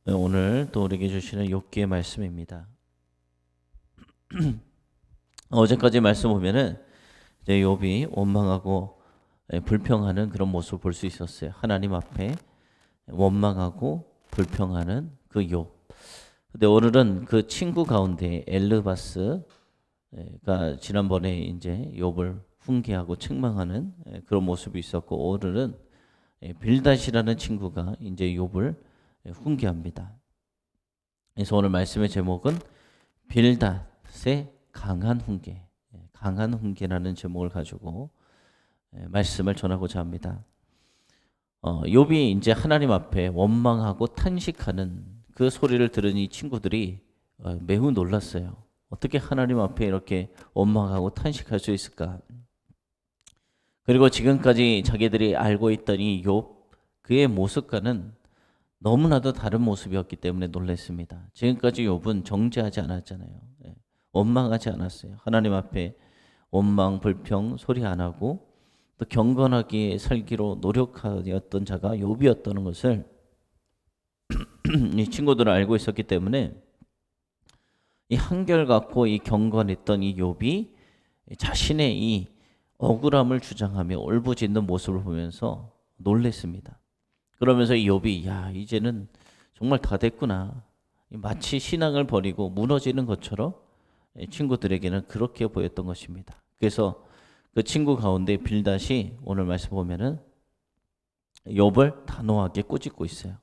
오늘 또 우리에게 주시는 욥기의 말씀입니다. 어제까지 말씀 보면은 이제 욥이 원망하고 불평하는 그런 모습을 볼 수 있었어요. 하나님 앞에 원망하고 불평하는 그 욥. 근데 오늘은 그 친구 가운데 엘르바스가 지난번에 이제 욥을 훈계하고 책망하는 그런 모습이 있었고, 오늘은 빌닷이라는 친구가 이제 욥을 훈계합니다. 그래서 오늘 말씀의 제목은 빌닷의 강한 훈계, 강한 훈계라는 제목을 가지고 말씀을 전하고자 합니다. 욥이 이제 하나님 앞에 원망하고 탄식하는 그 소리를 들은 이 친구들이 매우 놀랐어요. 어떻게 하나님 앞에 이렇게 원망하고 탄식할 수 있을까? 그리고 지금까지 자기들이 알고 있던 이 욥, 그의 모습과는 너무나도 다른 모습이었기 때문에 놀랐습니다. 지금까지 욥은 정죄하지 않았잖아요. 원망하지 않았어요. 하나님 앞에 원망, 불평, 소리 안 하고 또 경건하게 살기로 노력하였던 자가 욥이었다는 것을 이 친구들은 알고 있었기 때문에 이 한결같고 이 경건했던 이 욥이 자신의 이 억울함을 주장하며 울부짖는 모습을 보면서 놀랬습니다. 그러면서 이 욥이 야, 이제는 정말 다 됐구나. 마치 신앙을 버리고 무너지는 것처럼 친구들에게는 그렇게 보였던 것입니다. 그래서 그 친구 가운데 빌닷이 오늘 말씀 보면은 욥을 단호하게 꾸짖고 있어요.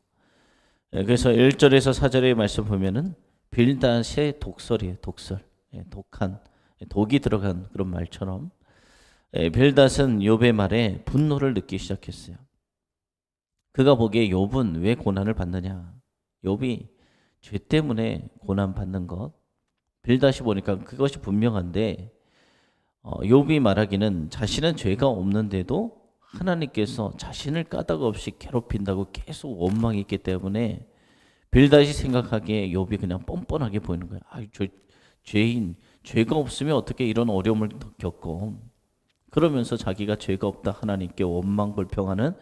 그래서 1절에서 4절의 말씀 보면은 빌닷의 독설이에요. 독설. 독한, 독이 들어간 그런 말처럼 빌닷은 욥의 말에 분노를 느끼기 시작했어요. 그가 보기에 욥은 왜 고난을 받느냐? 욥이 죄 때문에 고난 받는 것. 빌닷이 보니까 그것이 분명한데 욥이 말하기는 자신은 죄가 없는데도 하나님께서 자신을 까닭 없이 괴롭힌다고 계속 원망이 있기 때문에 빌닷이 생각하기에 욥이 그냥 뻔뻔하게 보이는 거예요. 죄인, 죄가 없으면 어떻게 이런 어려움을 겪고, 그러면서 자기가 죄가 없다 하나님께 원망 불평하는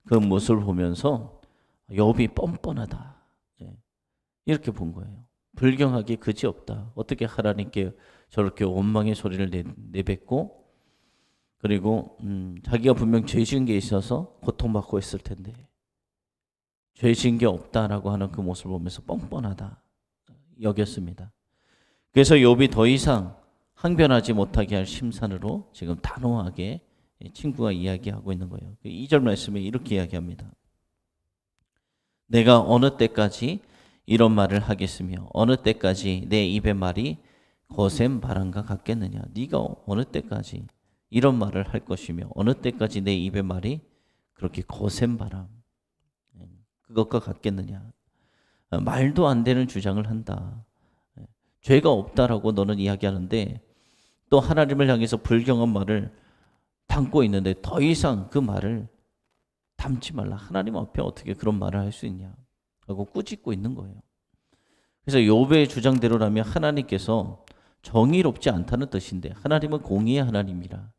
그 모습을 보면서 욥이 뻔뻔하다, 이렇게 본 거예요. 불경하기 그지없다. 어떻게 하나님께 저렇게 원망의 소리를 내뱉고, 그리고 자기가 분명 죄 지은 게 있어서 고통받고 있을 텐데 죄 지은 게 없다라고 하는 그 모습을 보면서 뻔뻔하다 여겼습니다. 그래서 욥이 더 이상 항변하지 못하게 할 심산으로 지금 단호하게 친구가 이야기하고 있는 거예요. 2절 말씀에 이렇게 이야기합니다. 내가 어느 때까지 이런 말을 하겠으며 어느 때까지 내 입의 말이 거센 바람과 같겠느냐. 네가 어느 때까지 이런 말을 할 것이며 어느 때까지 내 입의 말이 그렇게 거센 바람, 그것과 같겠느냐. 말도 안 되는 주장을 한다. 죄가 없다라고 너는 이야기하는데 또 하나님을 향해서 불경한 말을 담고 있는데 더 이상 그 말을 담지 말라. 하나님 앞에 어떻게 그런 말을 할 수 있냐 하고 꾸짖고 있는 거예요. 그래서 욥의 주장대로라면 하나님께서 정의롭지 않다는 뜻인데, 하나님은 공의의 하나님이라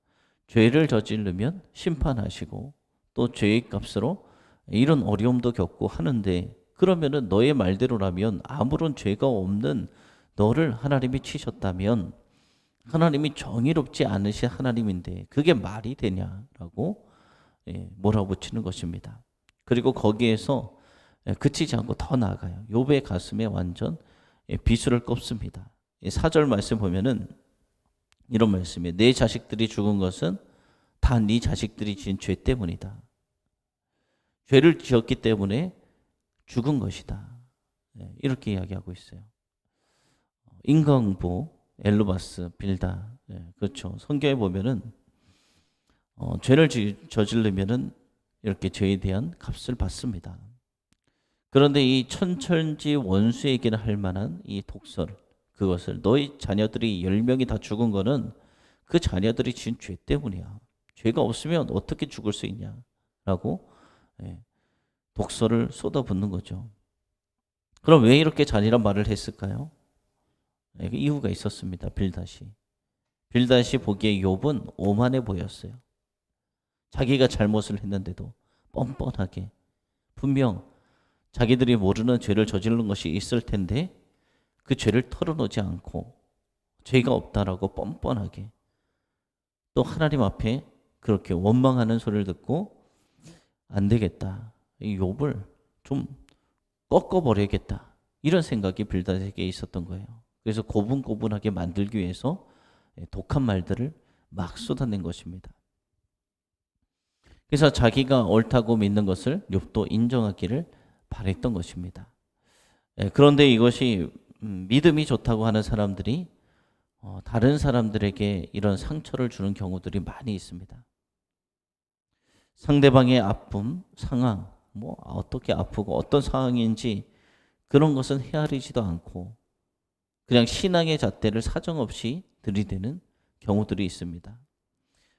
죄를 저지르면 심판하시고 또 죄의 값으로 이런 어려움도 겪고 하는데, 그러면은 너의 말대로라면 아무런 죄가 없는 너를 하나님이 치셨다면 하나님이 정의롭지 않으신 하나님인데 그게 말이 되냐라고 몰아붙이는 것입니다. 그리고 거기에서 그치지 않고 더 나아가요. 욥의 가슴에 완전 비수를 꼽습니다. 4절 말씀 보면은 이런 말씀이에요. 내 자식들이 죽은 것은 다 네 자식들이 지은 죄 때문이다. 죄를 지었기 때문에 죽은 것이다. 이렇게 이야기하고 있어요. 인간부, 엘루바스, 빌다. 그렇죠. 성경에 보면은 죄를 저지르면은 이렇게 죄에 대한 값을 받습니다. 그런데 이 천천지 원수에게는 할 만한 이 독설, 그것을 너희 자녀들이 10명이 다 죽은 거는 그 자녀들이 지은 죄 때문이야. 죄가 없으면 어떻게 죽을 수 있냐라고 독설을 쏟아붓는 거죠. 그럼 왜 이렇게 잔인한 말을 했을까요? 이유가 있었습니다. 빌닷이 보기에 욥은 오만해 보였어요. 자기가 잘못을 했는데도 뻔뻔하게, 분명 자기들이 모르는 죄를 저지른 것이 있을 텐데 그 죄를 털어놓지 않고 죄가 없다라고 뻔뻔하게 또 하나님 앞에 그렇게 원망하는 소리를 듣고 안 되겠다. 이 욥을 좀 꺾어버려야겠다. 이런 생각이 빌닷에게 있었던 거예요. 그래서 고분고분하게 만들기 위해서 독한 말들을 막 쏟아낸 것입니다. 그래서 자기가 옳다고 믿는 것을 욥도 인정하기를 바랬던 것입니다. 그런데 이것이 믿음이 좋다고 하는 사람들이 다른 사람들에게 이런 상처를 주는 경우들이 많이 있습니다. 상대방의 아픔, 상황, 뭐 어떻게 아프고 어떤 상황인지 그런 것은 헤아리지도 않고 그냥 신앙의 잣대를 사정없이 들이대는 경우들이 있습니다.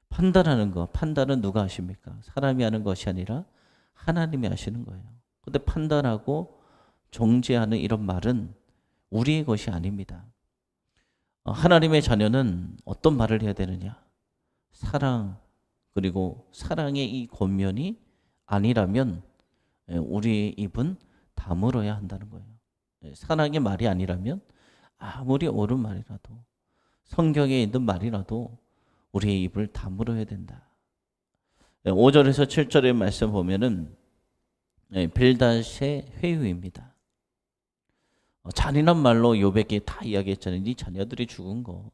판단하는 것, 판단은 누가 하십니까? 사람이 하는 것이 아니라 하나님이 하시는 거예요. 근데 판단하고 정죄하는 이런 말은 우리의 것이 아닙니다. 하나님의 자녀는 어떤 말을 해야 되느냐? 사랑, 그리고 사랑의 이 권면이 아니라면 우리의 입은 다물어야 한다는 거예요. 사랑의 말이 아니라면 아무리 옳은 말이라도 성경에 있는 말이라도 우리의 입을 다물어야 된다. 5절에서 7절의 말씀 보면은 빌닷의 회유입니다. 잔인한 말로 욥에게 다 이야기했잖아요. 네 자녀들이 죽은 거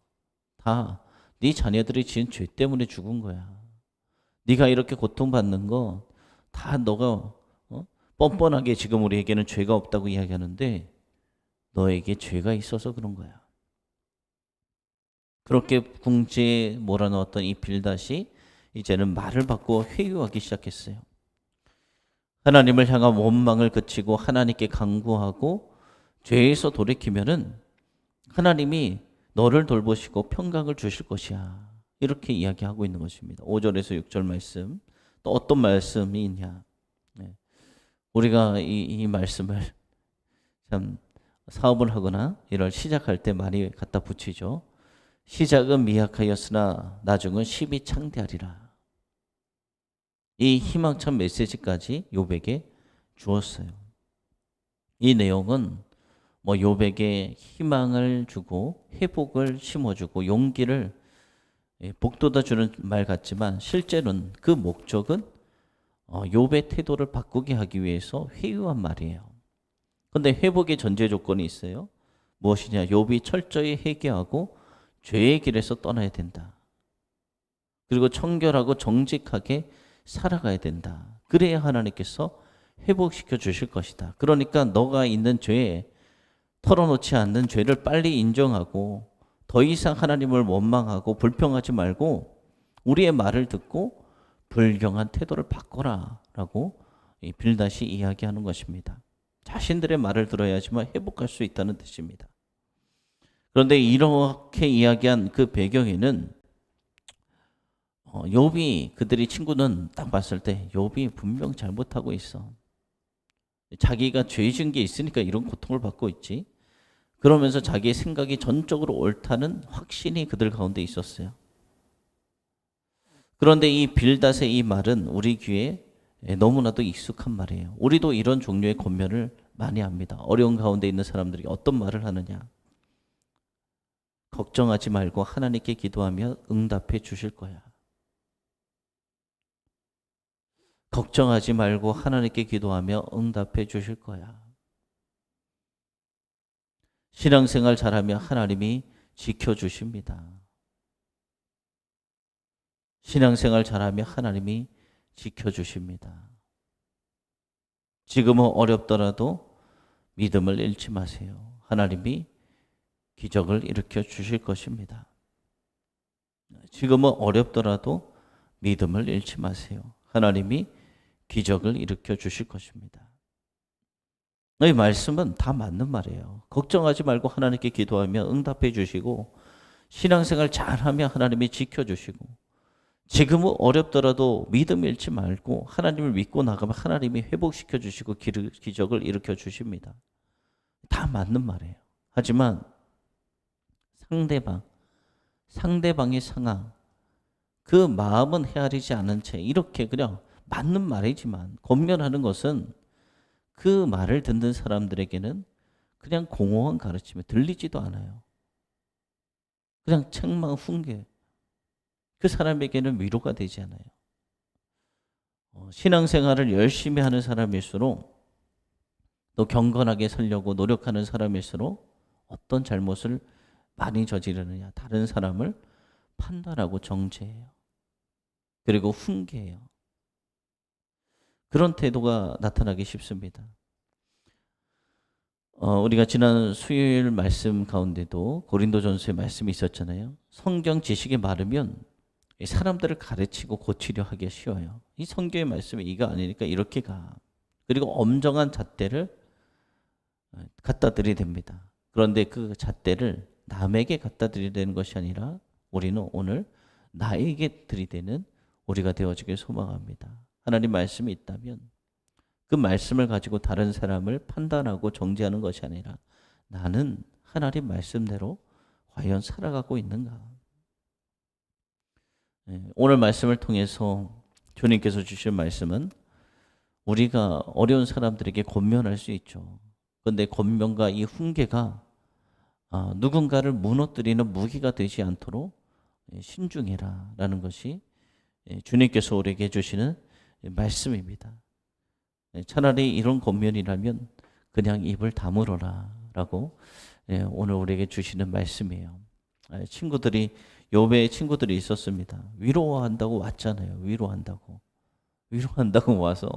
다 네 자녀들이 지은 죄 때문에 죽은 거야. 네가 이렇게 고통받는 거 다 너가 뻔뻔하게 지금 우리에게는 죄가 없다고 이야기하는데 너에게 죄가 있어서 그런 거야. 그렇게 궁지에 몰아넣었던 이 빌닷이 이제는 말을 바꾸어 회유하기 시작했어요. 하나님을 향한 원망을 그치고 하나님께 간구하고 죄에서 돌이키면은 하나님이 너를 돌보시고 평강을 주실 것이야. 이렇게 이야기하고 있는 것입니다. 5절에서 6절 말씀. 또 어떤 말씀이 있냐. 우리가 이 말씀을 참 사업을 하거나 이를 시작할 때 많이 갖다 붙이죠. 시작은 미약하였으나 나중은 심히 창대하리라. 이 희망찬 메시지까지 욥에게 주었어요. 이 내용은 욥에게 희망을 주고 회복을 심어주고 용기를 북돋아주는 말 같지만 실제로는 그 목적은 욥의 태도를 바꾸게 하기 위해서 회유한 말이에요. 그런데 회복의 전제 조건이 있어요. 무엇이냐? 욥이 철저히 회개하고 죄의 길에서 떠나야 된다. 그리고 청결하고 정직하게 살아가야 된다. 그래야 하나님께서 회복시켜 주실 것이다. 그러니까 너가 있는 죄에 털어놓지 않는 죄를 빨리 인정하고 더 이상 하나님을 원망하고 불평하지 말고 우리의 말을 듣고 불경한 태도를 바꿔라 라고 이 빌닷이 이야기하는 것입니다. 자신들의 말을 들어야지만 회복할 수 있다는 뜻입니다. 그런데 이렇게 이야기한 그 배경에는 욥이 그들이 친구는 딱 봤을 때 욥이 분명 잘못하고 있어. 자기가 죄 지은 게 있으니까 이런 고통을 받고 있지. 그러면서 자기의 생각이 전적으로 옳다는 확신이 그들 가운데 있었어요. 그런데 이 빌닷의 이 말은 우리 귀에 너무나도 익숙한 말이에요. 우리도 이런 종류의 권면을 많이 합니다. 어려운 가운데 있는 사람들이 어떤 말을 하느냐. 걱정하지 말고 하나님께 기도하며 응답해 주실 거야. 걱정하지 말고 하나님께 기도하며 응답해 주실 거야. 신앙생활 잘하면 하나님이 지켜주십니다. 신앙생활 잘하면 하나님이 지켜주십니다. 지금은 어렵더라도 믿음을 잃지 마세요. 하나님이 기적을 일으켜 주실 것입니다. 지금은 어렵더라도 믿음을 잃지 마세요. 하나님이 기적을 일으켜 주실 것입니다. 이 말씀은 다 맞는 말이에요. 걱정하지 말고 하나님께 기도하며 응답해 주시고 신앙생활 잘하면 하나님이 지켜주시고 지금은 어렵더라도 믿음 잃지 말고 하나님을 믿고 나가면 하나님이 회복시켜 주시고 기적을 일으켜 주십니다. 다 맞는 말이에요. 하지만 상대방의 상황, 그 마음은 헤아리지 않은 채 이렇게 그냥 맞는 말이지만 권면하는 것은 그 말을 듣는 사람들에게는 그냥 공허한 가르침이 들리지도 않아요. 그냥 책망 훈계. 그 사람에게는 위로가 되지 않아요. 신앙생활을 열심히 하는 사람일수록 또 경건하게 살려고 노력하는 사람일수록 어떤 잘못을 많이 저지르느냐. 다른 사람을 판단하고 정죄해요. 그리고 훈계해요. 그런 태도가 나타나기 쉽습니다. 우리가 지난 수요일 말씀 가운데도 고린도전서의 말씀이 있었잖아요. 성경 지식이 많으면 사람들을 가르치고 고치려 하기 쉬워요. 이 성경의 말씀이 이거 아니니까 이렇게 가. 그리고 엄정한 잣대를 갖다 들이댑니다. 그런데 그 잣대를 남에게 갖다 들이대는 것이 아니라 우리는 오늘 나에게 들이대는 우리가 되어지길 소망합니다. 하나님 말씀이 있다면 그 말씀을 가지고 다른 사람을 판단하고 정죄하는 것이 아니라 나는 하나님 말씀대로 과연 살아가고 있는가? 오늘 말씀을 통해서 주님께서 주신 말씀은 우리가 어려운 사람들에게 권면할 수 있죠. 그런데 권면과 이 훈계가 누군가를 무너뜨리는 무기가 되지 않도록 신중해라 라는 것이 주님께서 우리에게 해주시는 말씀입니다. 차라리 이런 권면이라면 그냥 입을 다물어라 라고 오늘 우리에게 주시는 말씀이에요. 친구들이 욥의 친구들이 있었습니다. 위로한다고 왔잖아요. 위로한다고 와서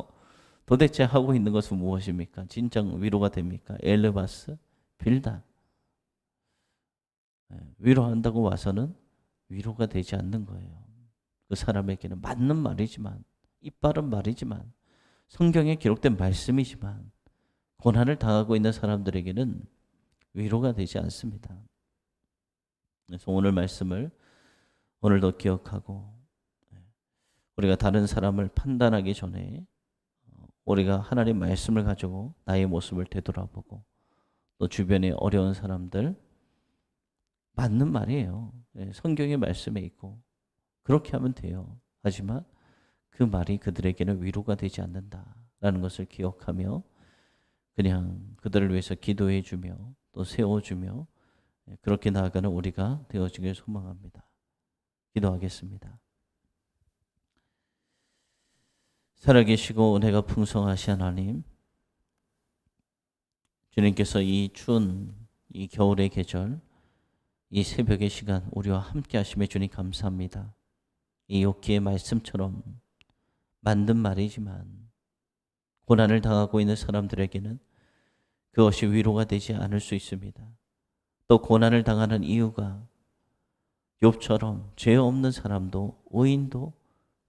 도대체 하고 있는 것은 무엇입니까? 진정 위로가 됩니까? 엘르바스, 빌다. 위로한다고 와서는 위로가 되지 않는 거예요. 그 사람에게는 맞는 말이지만, 이빨은 말이지만, 성경에 기록된 말씀이지만 고난을 당하고 있는 사람들에게는 위로가 되지 않습니다. 그래서 오늘 말씀을 오늘도 기억하고 우리가 다른 사람을 판단하기 전에 우리가 하나님 말씀을 가지고 나의 모습을 되돌아보고 또 주변의 어려운 사람들 맞는 말이에요. 성경의 말씀에 있고 그렇게 하면 돼요. 하지만 그 말이 그들에게는 위로가 되지 않는다라는 것을 기억하며 그냥 그들을 위해서 기도해 주며 또 세워주며 그렇게 나아가는 우리가 되어지길 소망합니다. 기도하겠습니다. 살아계시고 은혜가 풍성하신 하나님, 주님께서 이 추운 이 겨울의 계절, 이 새벽의 시간 우리와 함께 하심에 주님 감사합니다. 이 욥기의 말씀처럼 맞는 말이지만 고난을 당하고 있는 사람들에게는 그것이 위로가 되지 않을 수 있습니다. 또 고난을 당하는 이유가 욥처럼 죄 없는 사람도 의인도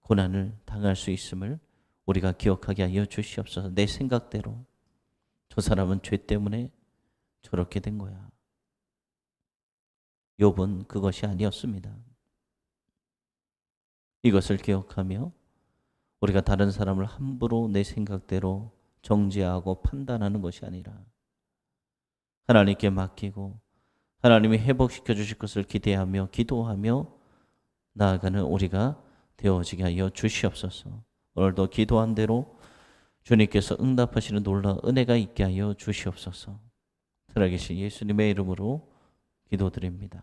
고난을 당할 수 있음을 우리가 기억하게 하여 주시옵소서. 내 생각대로 저 사람은 죄 때문에 저렇게 된 거야. 욥은 그것이 아니었습니다. 이것을 기억하며 우리가 다른 사람을 함부로 내 생각대로 정죄하고 판단하는 것이 아니라 하나님께 맡기고 하나님이 회복시켜 주실 것을 기대하며 기도하며 나아가는 우리가 되어지게 하여 주시옵소서. 오늘도 기도한 대로 주님께서 응답하시는 놀라운 은혜가 있게 하여 주시옵소서. 살아계신 예수님의 이름으로 기도드립니다.